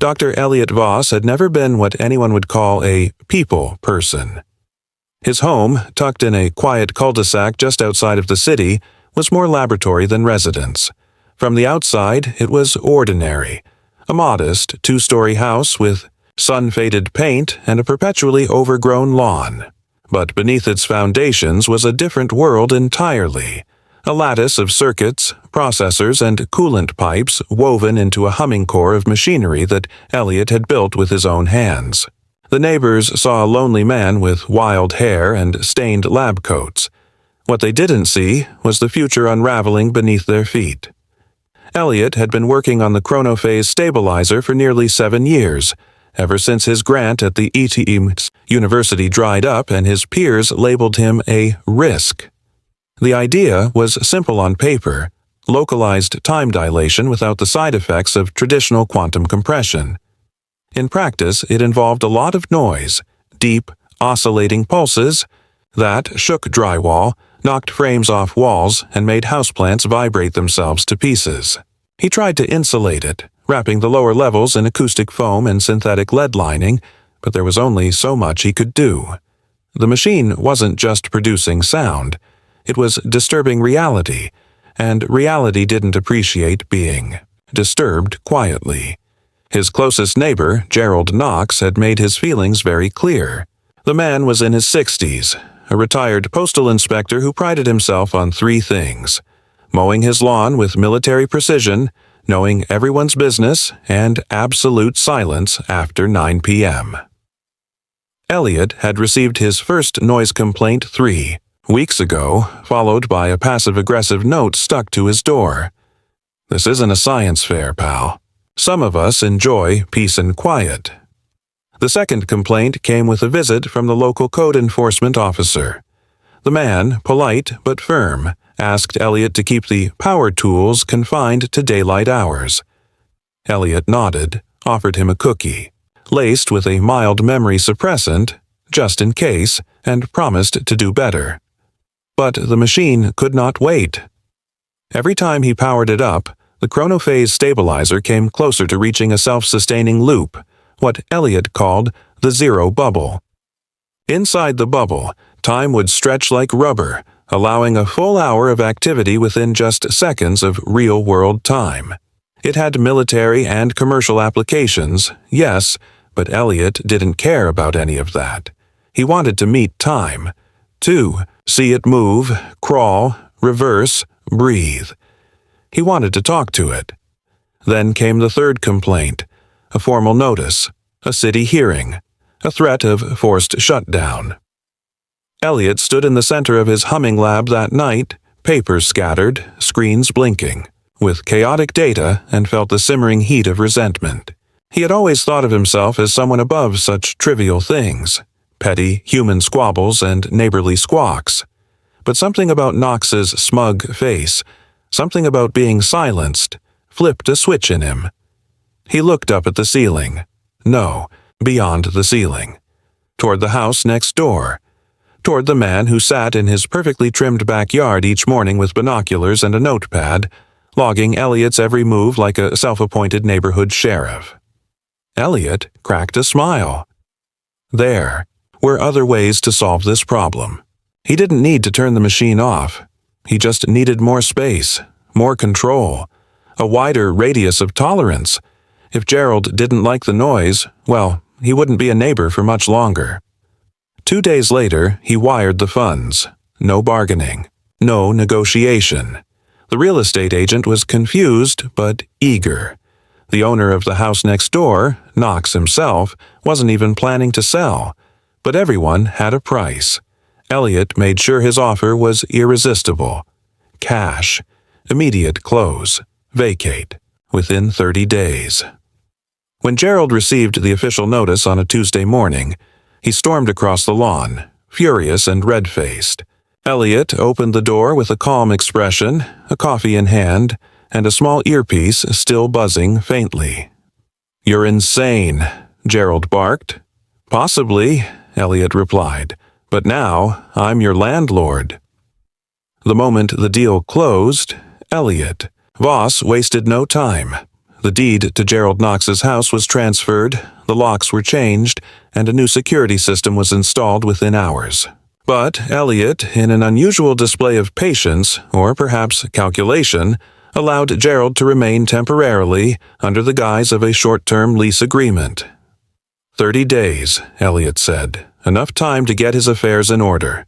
Dr. Eliot Voss had never been what anyone would call a people person. His home, tucked in a quiet cul-de-sac just outside of the city, was more laboratory than residence. From the outside, it was ordinary, a modest two-story house with sun-faded paint and a perpetually overgrown lawn. But beneath its foundations was a different world entirely, a lattice of circuits, processors, and coolant pipes woven into a humming core of machinery that Eliot had built with his own hands. The neighbors saw a lonely man with wild hair and stained lab coats. What they didn't see was the future unraveling beneath their feet. Eliot had been working on the chronophase stabilizer for nearly 7 years, ever since his grant at the ETH University dried up and his peers labeled him a risk. The idea was simple on paper, localized time dilation without the side effects of traditional quantum compression. In practice, it involved a lot of noise, deep, oscillating pulses that shook drywall, knocked frames off walls, and made houseplants vibrate themselves to pieces. He tried to insulate it, wrapping the lower levels in acoustic foam and synthetic lead lining, but there was only so much he could do. The machine wasn't just producing sound. It was disturbing reality, and reality didn't appreciate being disturbed quietly. His closest neighbor, Gerald Knox, had made his feelings very clear. The man was in his 60s, a retired postal inspector who prided himself on 3 things: mowing his lawn with military precision, knowing everyone's business, and absolute silence after 9 p.m. Eliot had received his first noise complaint 3 weeks ago, followed by a passive-aggressive note stuck to his door. "This isn't a science fair, pal. Some of us enjoy peace and quiet." The second complaint came with a visit from the local code enforcement officer. The man, polite but firm, asked Eliot to keep the power tools confined to daylight hours. Eliot nodded, offered him a cookie, laced with a mild memory suppressant, just in case, and promised to do better. But the machine could not wait. Every time he powered it up, the chronophase stabilizer came closer to reaching a self-sustaining loop, what Eliot called the zero bubble. Inside the bubble, time would stretch like rubber, allowing a full hour of activity within just seconds of real-world time. It had military and commercial applications, yes, but Eliot didn't care about any of that. He wanted to meet time, to see it move, crawl, reverse, breathe. He wanted to talk to it. Then came the third complaint, a formal notice, a city hearing, a threat of forced shutdown. Eliot stood in the center of his humming lab that night, papers scattered, screens blinking, with chaotic data, and felt the simmering heat of resentment. He had always thought of himself as someone above such trivial things, petty human squabbles and neighborly squawks. But something about Knox's smug face, something about being silenced, flipped a switch in him. He looked up at the ceiling. No, beyond the ceiling. Toward the house next door. Toward the man who sat in his perfectly trimmed backyard each morning with binoculars and a notepad, logging Eliot's every move like a self-appointed neighborhood sheriff. Eliot cracked a smile. There were other ways to solve this problem. He didn't need to turn the machine off. He just needed more space, more control, a wider radius of tolerance. If Gerald didn't like the noise, well, he wouldn't be a neighbor for much longer. 2 days later, he wired the funds. No bargaining. No negotiation. The real estate agent was confused but eager. The owner of the house next door, Knox himself, wasn't even planning to sell. But everyone had a price. Eliot made sure his offer was irresistible. Cash. Immediate close. Vacate. Within 30 days. When Gerald received the official notice on a Tuesday morning, he stormed across the lawn, furious and red-faced. Eliot opened the door with a calm expression, a coffee in hand, and a small earpiece still buzzing faintly. "You're insane," Gerald barked. "Possibly," Eliot replied, "but now I'm your landlord." The moment the deal closed, Eliot, Voss wasted no time. The deed to Gerald Knox's house was transferred, the locks were changed, and a new security system was installed within hours. But Eliot, in an unusual display of patience, or perhaps calculation, allowed Gerald to remain temporarily under the guise of a short-term lease agreement. 30 days, Eliot said, enough time to get his affairs in order.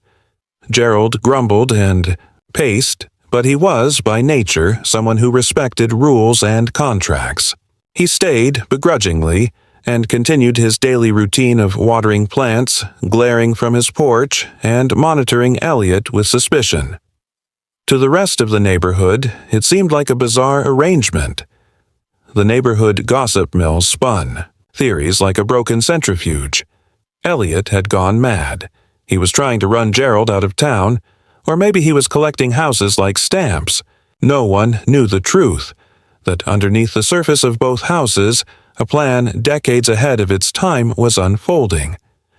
Gerald grumbled and paced, but he was, by nature, someone who respected rules and contracts. He stayed, begrudgingly, and continued his daily routine of watering plants, glaring from his porch, and monitoring Eliot with suspicion. To the rest of the neighborhood, it seemed like a bizarre arrangement. The neighborhood gossip mill spun, theories like a broken centrifuge. Eliot had gone mad. He was trying to run Gerald out of town, or maybe he was collecting houses like stamps. No one knew the truth, that underneath the surface of both houses, a plan decades ahead of its time was unfolding.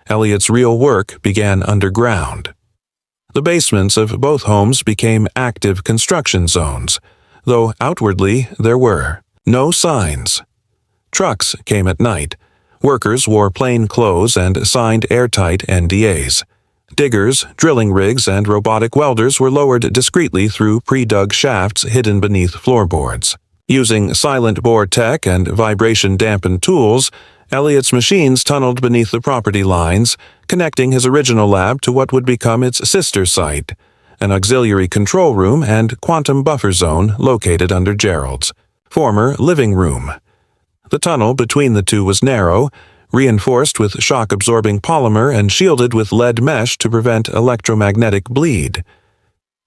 Eliot's real work began underground. The basements of both homes became active construction zones, though outwardly there were no signs. Trucks came at night. Workers wore plain clothes and signed airtight NDAs. Diggers, drilling rigs, and robotic welders were lowered discreetly through pre-dug shafts hidden beneath floorboards. Using silent bore tech and vibration-dampened tools, Eliot's machines tunneled beneath the property lines, connecting his original lab to what would become its sister site, an auxiliary control room and quantum buffer zone located under Gerald's former living room. The tunnel between the two was narrow, reinforced with shock-absorbing polymer and shielded with lead mesh to prevent electromagnetic bleed.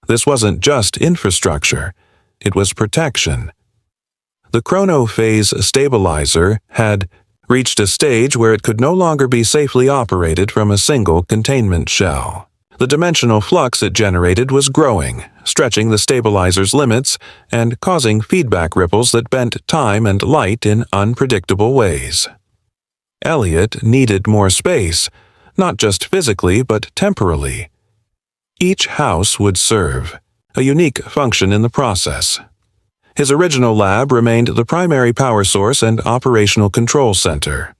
This wasn't just infrastructure, it was protection. The chronophase stabilizer had reached a stage where it could no longer be safely operated from a single containment shell. The dimensional flux it generated was growing, stretching the stabilizer's limits and causing feedback ripples that bent time and light in unpredictable ways. Eliot needed more space, not just physically but temporally. Each house would serve a unique function in the process. His original lab remained the primary power source and operational control center.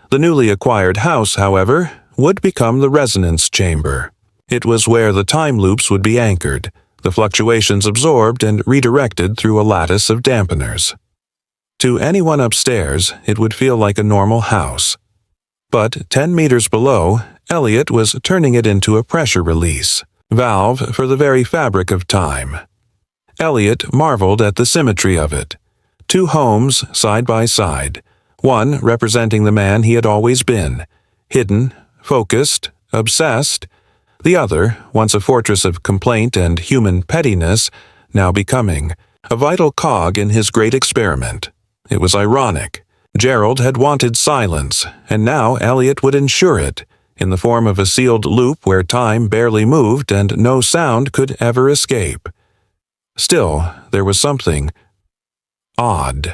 The newly acquired house, however, would become the resonance chamber. It was where the time loops would be anchored, the fluctuations absorbed and redirected through a lattice of dampeners. To anyone upstairs, it would feel like a normal house. But 10 meters below, Eliot was turning it into a pressure release valve for the very fabric of time. Eliot marveled at the symmetry of it. Two homes side by side, one representing the man he had always been, hidden, focused, obsessed. The other, once a fortress of complaint and human pettiness, now becoming a vital cog in his great experiment. It was ironic. Gerald had wanted silence, and now Eliot would ensure it, in the form of a sealed loop where time barely moved and no sound could ever escape. Still, there was something odd.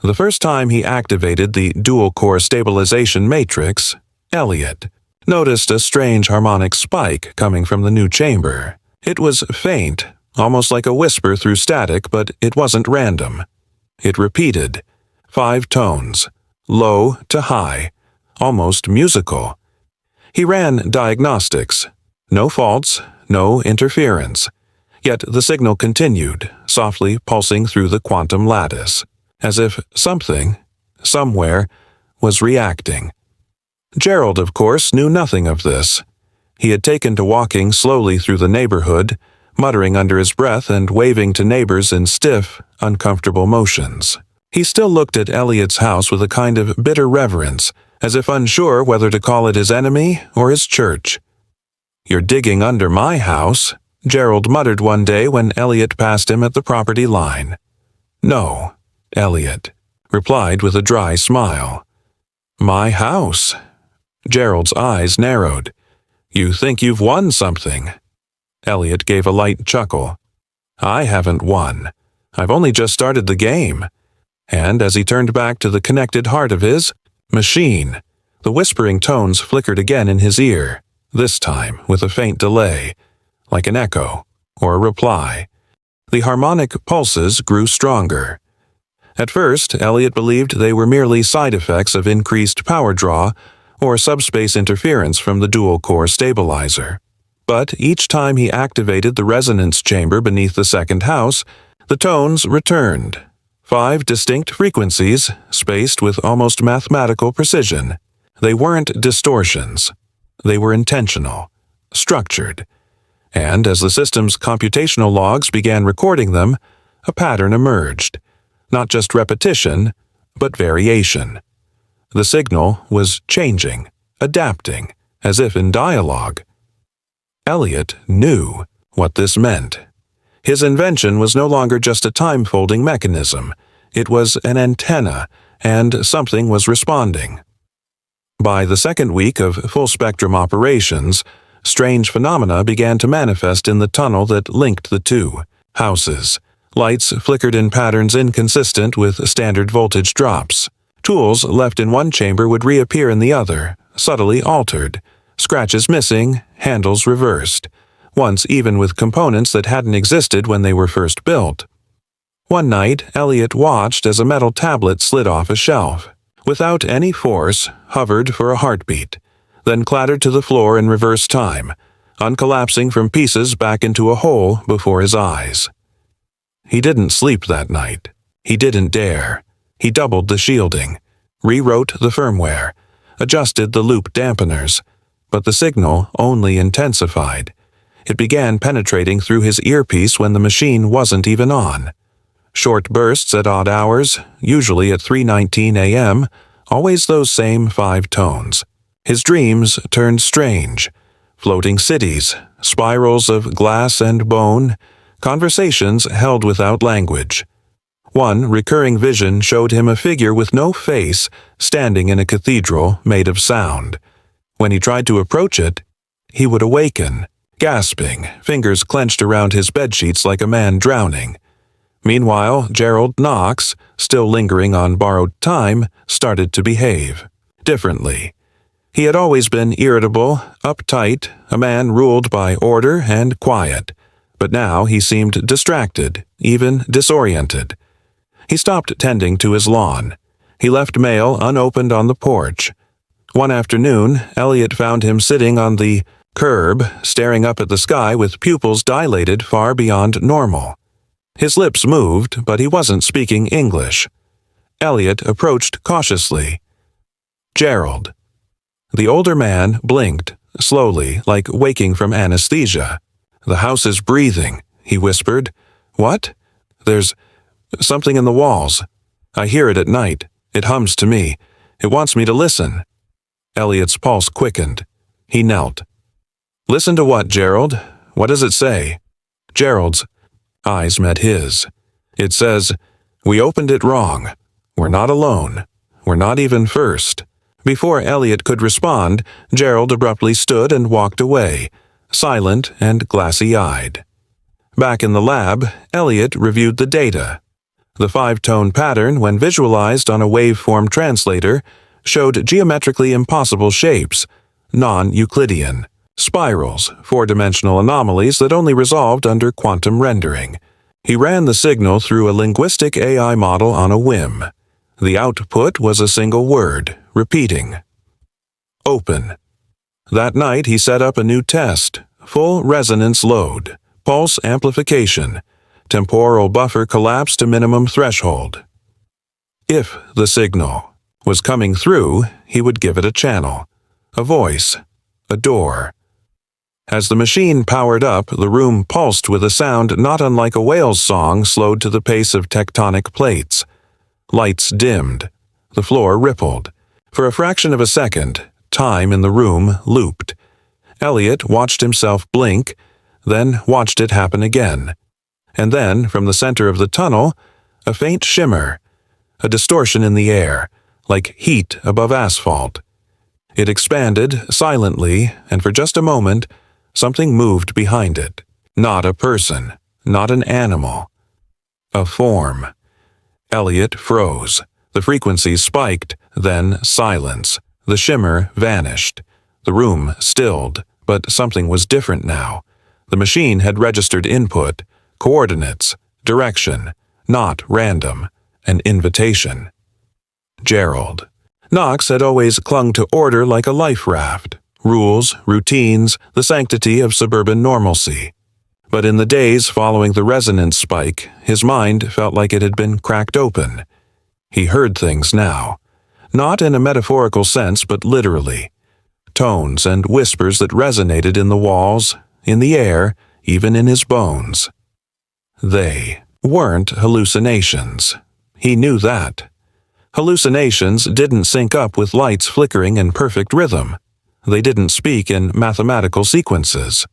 The first time he activated the dual-core stabilization matrix, Eliot noticed a strange harmonic spike coming from the new chamber. It was faint, almost like a whisper through static, but it wasn't random. It repeated, 5 tones, low to high, almost musical. He ran diagnostics. No faults, no interference. Yet the signal continued, softly pulsing through the quantum lattice, as if something, somewhere, was reacting. Gerald, of course, knew nothing of this. He had taken to walking slowly through the neighborhood, muttering under his breath and waving to neighbors in stiff, uncomfortable motions. He still looked at Eliot's house with a kind of bitter reverence, as if unsure whether to call it his enemy or his church. "You're digging under my house," Gerald muttered one day when Eliot passed him at the property line. "No," Eliot replied with a dry smile. "My house." Gerald's eyes narrowed. "You think you've won something." Eliot gave a light chuckle. "I haven't won. I've only just started the game." And as he turned back to the connected heart of his machine, the whispering tones flickered again in his ear, this time with a faint delay, like an echo or a reply. The harmonic pulses grew stronger. At first, Eliot believed they were merely side effects of increased power draw or subspace interference from the dual-core stabilizer. But each time he activated the resonance chamber beneath the second house, the tones returned. 5 distinct frequencies, spaced with almost mathematical precision. They weren't distortions. They were intentional, structured. And as the system's computational logs began recording them, a pattern emerged. Not just repetition, but variation. The signal was changing, adapting, as if in dialogue. Eliot knew what this meant. His invention was no longer just a time-folding mechanism. It was an antenna, and something was responding. By the second week of full-spectrum operations, strange phenomena began to manifest in the tunnel that linked the two houses. Lights flickered in patterns inconsistent with standard voltage drops. Tools left in one chamber would reappear in the other, subtly altered. Scratches missing, handles reversed, once even with components that hadn't existed when they were first built. One night, Eliot watched as a metal tablet slid off a shelf. Without any force, hovered for a heartbeat, then clattered to the floor in reverse time, uncollapsing from pieces back into a hole before his eyes. He didn't sleep that night. He didn't dare. He doubled the shielding, rewrote the firmware, adjusted the loop dampeners, but the signal only intensified. It began penetrating through his earpiece when the machine wasn't even on. Short bursts at odd hours, usually at 3:19 a.m., always those same 5 tones. His dreams turned strange. Floating cities, spirals of glass and bone, conversations held without language. One recurring vision showed him a figure with no face standing in a cathedral made of sound. When he tried to approach it, he would awaken, gasping, fingers clenched around his bedsheets like a man drowning. Meanwhile, Gerald Knox, still lingering on borrowed time, started to behave differently. He had always been irritable, uptight, a man ruled by order and quiet. But now he seemed distracted, even disoriented. He stopped tending to his lawn. He left mail unopened on the porch. One afternoon, Eliot found him sitting on the curb, staring up at the sky with pupils dilated far beyond normal. His lips moved, but he wasn't speaking English. Eliot approached cautiously. "Gerald." The older man blinked, slowly, like waking from anesthesia. "The house is breathing," he whispered. "What?" "There's something in the walls. I hear it at night. It hums to me. It wants me to listen." Eliot's pulse quickened. He knelt. "Listen to what, Gerald? What does it say?" Gerald's eyes met his. "It says, 'We opened it wrong. We're not alone. We're not even first.'" Before Eliot could respond, Gerald abruptly stood and walked away, silent and glassy-eyed. Back in the lab, Eliot reviewed the data. The 5-tone pattern, when visualized on a waveform translator, showed geometrically impossible shapes, non-Euclidean, spirals, 4-dimensional anomalies that only resolved under quantum rendering. He ran the signal through a linguistic AI model on a whim. The output was a single word, repeating. "Open." That night he set up a new test, full resonance load, pulse amplification, temporal buffer collapse to minimum threshold. If the signal was coming through, he would give it a channel, a voice, a door. As the machine powered up, the room pulsed with a sound not unlike a whale's song slowed to the pace of tectonic plates. Lights dimmed. The floor rippled. For a fraction of a second, time in the room looped. Eliot watched himself blink, then watched it happen again. And then, from the center of the tunnel, a faint shimmer, a distortion in the air, like heat above asphalt. It expanded silently, and for just a moment, something moved behind it. Not a person, not an animal. A form. Eliot froze. The frequency spiked, then silence. The shimmer vanished. The room stilled, but something was different now. The machine had registered input, coordinates, direction, not random, an invitation. Gerald. Knox had always clung to order like a life raft, rules, routines, the sanctity of suburban normalcy. But in the days following the resonance spike, his mind felt like it had been cracked open. He heard things now, not in a metaphorical sense but literally. Tones and whispers that resonated in the walls, in the air, even in his bones. They weren't hallucinations. He knew that. Hallucinations didn't sync up with lights flickering in perfect rhythm. They didn't speak in mathematical sequences.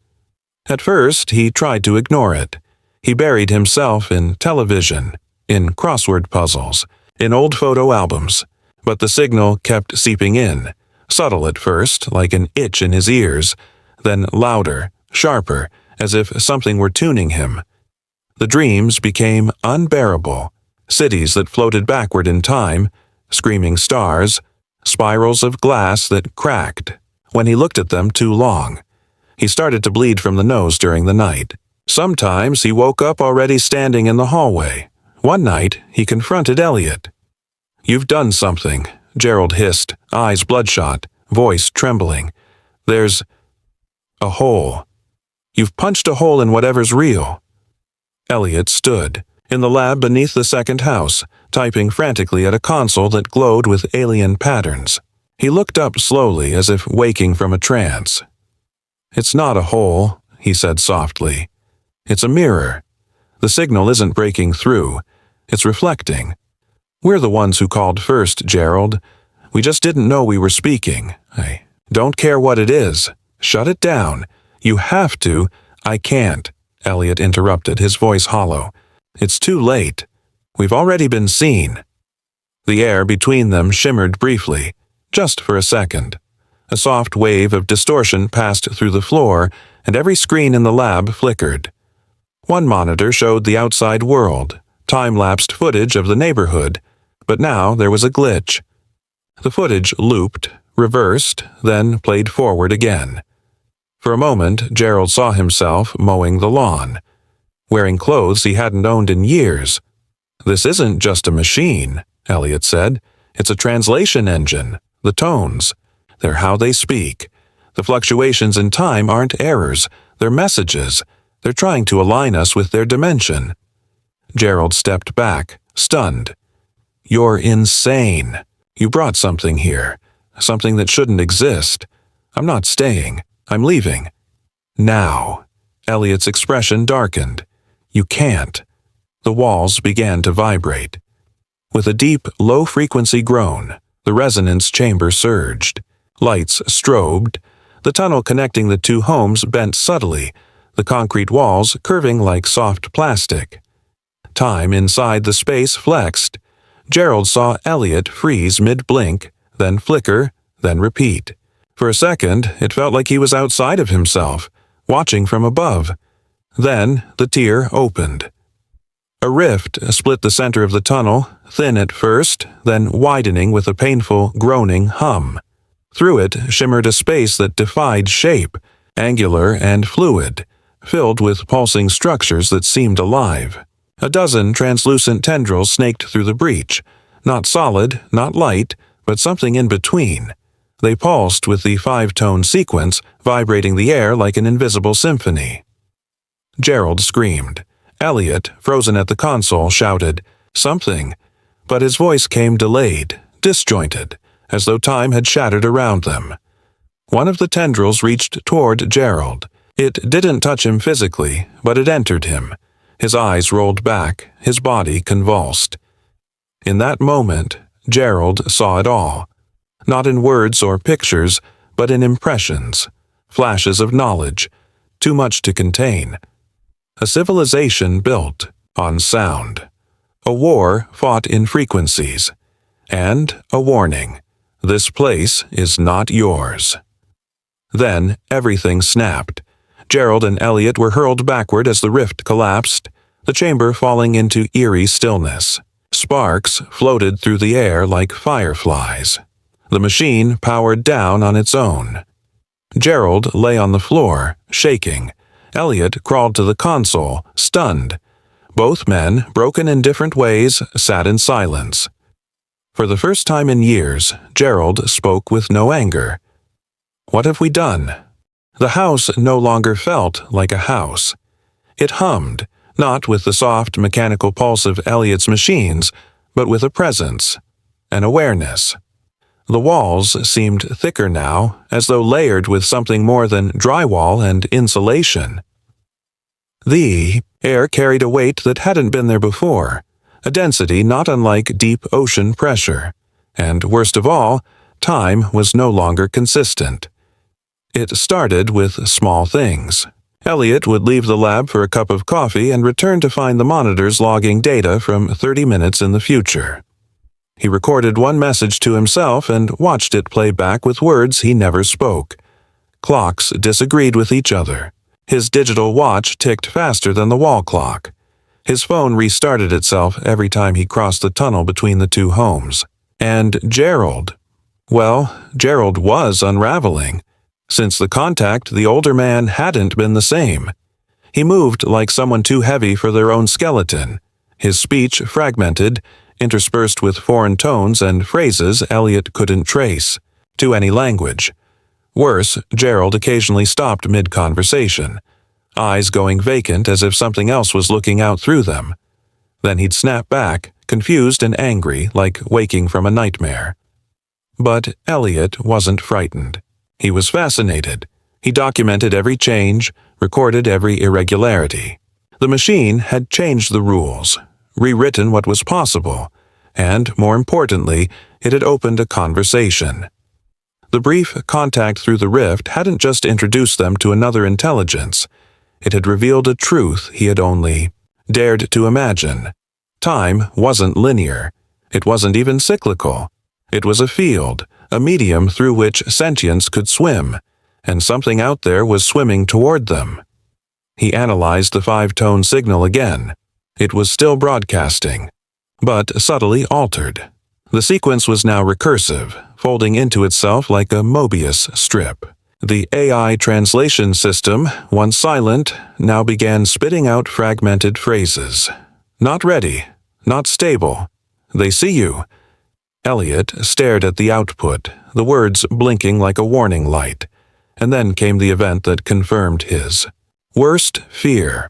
At first, he tried to ignore it. He buried himself in television, in crossword puzzles, in old photo albums. But the signal kept seeping in, subtle at first, like an itch in his ears, then louder, sharper, as if something were tuning him. The dreams became unbearable, cities that floated backward in time, screaming stars, spirals of glass that cracked when he looked at them too long. He started to bleed from the nose during the night. Sometimes he woke up already standing in the hallway. One night, he confronted Eliot. "You've done something," Gerald hissed, eyes bloodshot, voice trembling. "There's a hole. You've punched a hole in whatever's real." Eliot stood, in the lab beneath the second house, typing frantically at a console that glowed with alien patterns. He looked up slowly as if waking from a trance. "It's not a hole," he said softly. "It's a mirror. The signal isn't breaking through. It's reflecting. We're the ones who called first, Gerald. We just didn't know we were speaking. I don't care what it is. Shut it down. You have to." "I can't," Eliot interrupted, his voice hollow. "It's too late. We've already been seen." The air between them shimmered briefly, just for a second. A soft wave of distortion passed through the floor, and every screen in the lab flickered. One monitor showed the outside world, time-lapsed footage of the neighborhood, but now there was a glitch. The footage looped, reversed, then played forward again. For a moment, Gerald saw himself mowing the lawn, wearing clothes he hadn't owned in years. "This isn't just a machine," Eliot said. "It's a translation engine. The tones. They're how they speak. The fluctuations in time aren't errors. They're messages. They're trying to align us with their dimension." Gerald stepped back, stunned. "You're insane. You brought something here. Something that shouldn't exist. I'm not staying. I'm leaving. Now." Eliot's expression darkened. "You can't." The walls began to vibrate. With a deep, low-frequency groan, the resonance chamber surged. Lights strobed. The tunnel connecting the two homes bent subtly, the concrete walls curving like soft plastic. Time inside the space flexed. Gerald saw Eliot freeze mid-blink, then flicker, then repeat. For a second, it felt like he was outside of himself, watching from above. Then the tier opened. A rift split the center of the tunnel, thin at first, then widening with a painful, groaning hum. Through it shimmered a space that defied shape, angular and fluid, filled with pulsing structures that seemed alive. A dozen translucent tendrils snaked through the breach, not solid, not light, but something in between. They pulsed with the five-tone sequence, vibrating the air like an invisible symphony. Gerald screamed. Eliot, frozen at the console, shouted, "Something," but his voice came delayed, disjointed, as though time had shattered around them. One of the tendrils reached toward Gerald. It didn't touch him physically, but it entered him. His eyes rolled back, his body convulsed. In that moment, Gerald saw it all. Not in words or pictures, but in impressions, flashes of knowledge, too much to contain. A civilization built on sound. A war fought in frequencies. And a warning. This place is not yours. Then everything snapped. Gerald and Eliot were hurled backward as the rift collapsed, the chamber falling into eerie stillness. Sparks floated through the air like fireflies. The machine powered down on its own. Gerald lay on the floor, shaking. Eliot crawled to the console, stunned. Both men, broken in different ways, sat in silence. For the first time in years, Gerald spoke with no anger. What have we done? The house no longer felt like a house. It hummed, not with the soft, mechanical pulse of Eliot's machines, but with a presence, an awareness. The walls seemed thicker now, as though layered with something more than drywall and insulation. The air carried a weight that hadn't been there before, a density not unlike deep ocean pressure, and worst of all, time was no longer consistent. It started with small things. Eliot would leave the lab for a cup of coffee and return to find the monitors logging data from 30 minutes in the future. He recorded one message to himself and watched it play back with words he never spoke. Clocks disagreed with each other. His digital watch ticked faster than the wall clock. His phone restarted itself every time he crossed the tunnel between the two homes. And Gerald. Well, Gerald was unraveling. Since the contact, the older man hadn't been the same. He moved like someone too heavy for their own skeleton. His speech fragmented, interspersed with foreign tones and phrases Eliot couldn't trace, to any language. Worse, Gerald occasionally stopped mid-conversation, eyes going vacant as if something else was looking out through them. Then he'd snap back, confused and angry, like waking from a nightmare. But Eliot wasn't frightened. He was fascinated. He documented every change, recorded every irregularity. The machine had changed the rules, rewritten what was possible, and, more importantly, it had opened a conversation. The brief contact through the rift hadn't just introduced them to another intelligence. It had revealed a truth he had only dared to imagine. Time wasn't linear. It wasn't even cyclical. It was a field, a medium through which sentience could swim, and something out there was swimming toward them. He analyzed the 5-tone signal again. It was still broadcasting, but subtly altered. The sequence was now recursive, folding into itself like a Mobius strip. The AI translation system, once silent, now began spitting out fragmented phrases. Not ready, not stable. They see you. Eliot stared at the output, the words blinking like a warning light, and then came the event that confirmed his worst fear.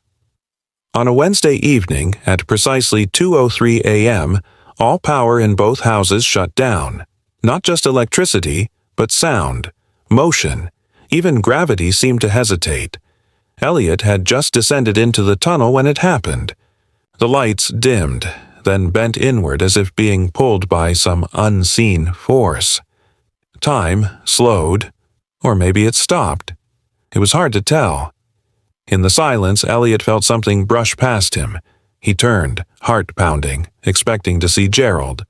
On a Wednesday evening, at precisely 2:03 a.m., all power in both houses shut down. Not just electricity, but sound, motion, even gravity seemed to hesitate. Eliot had just descended into the tunnel when it happened. The lights dimmed, then bent inward as if being pulled by some unseen force. Time slowed, or maybe it stopped. It was hard to tell. In the silence, Eliot felt something brush past him. He turned, heart pounding, expecting to see Gerald.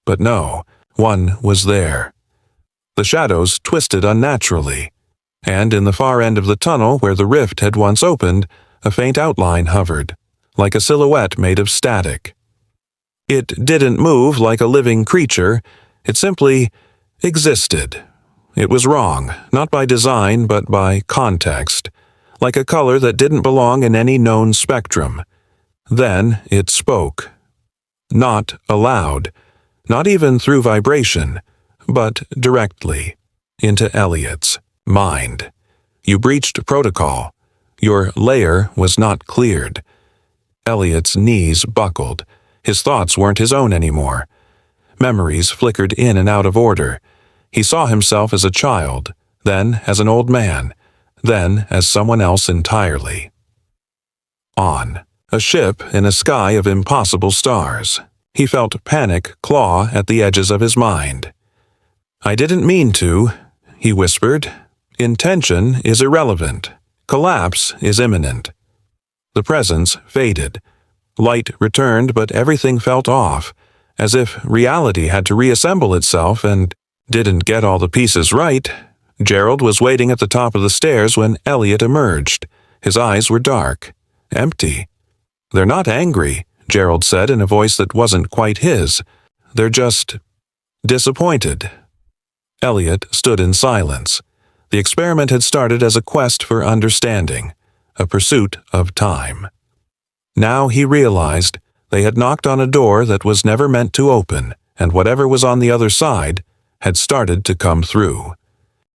But no, one was there. The shadows twisted unnaturally, and in the far end of the tunnel where the rift had once opened, a faint outline hovered, like a silhouette made of static. It didn't move like a living creature, it simply existed. It was wrong, not by design but by context, like a color that didn't belong in any known spectrum. Then it spoke. Not aloud, not even through vibration, but directly, into Eliot's mind. You breached protocol. Your layer was not cleared. Eliot's knees buckled. His thoughts weren't his own anymore. Memories flickered in and out of order. He saw himself as a child, then as an old man, then as someone else entirely. On. A ship in a sky of impossible stars. He felt panic claw at the edges of his mind. "I didn't mean to," he whispered. "Intention is irrelevant. Collapse is imminent." The presence faded. Light returned, but everything felt off, as if reality had to reassemble itself and didn't get all the pieces right. Gerald was waiting at the top of the stairs when Eliot emerged. His eyes were dark, empty. "They're not angry," Gerald said in a voice that wasn't quite his. "They're just disappointed." Eliot stood in silence. The experiment had started as a quest for understanding, a pursuit of time. Now he realized they had knocked on a door that was never meant to open, and whatever was on the other side had started to come through.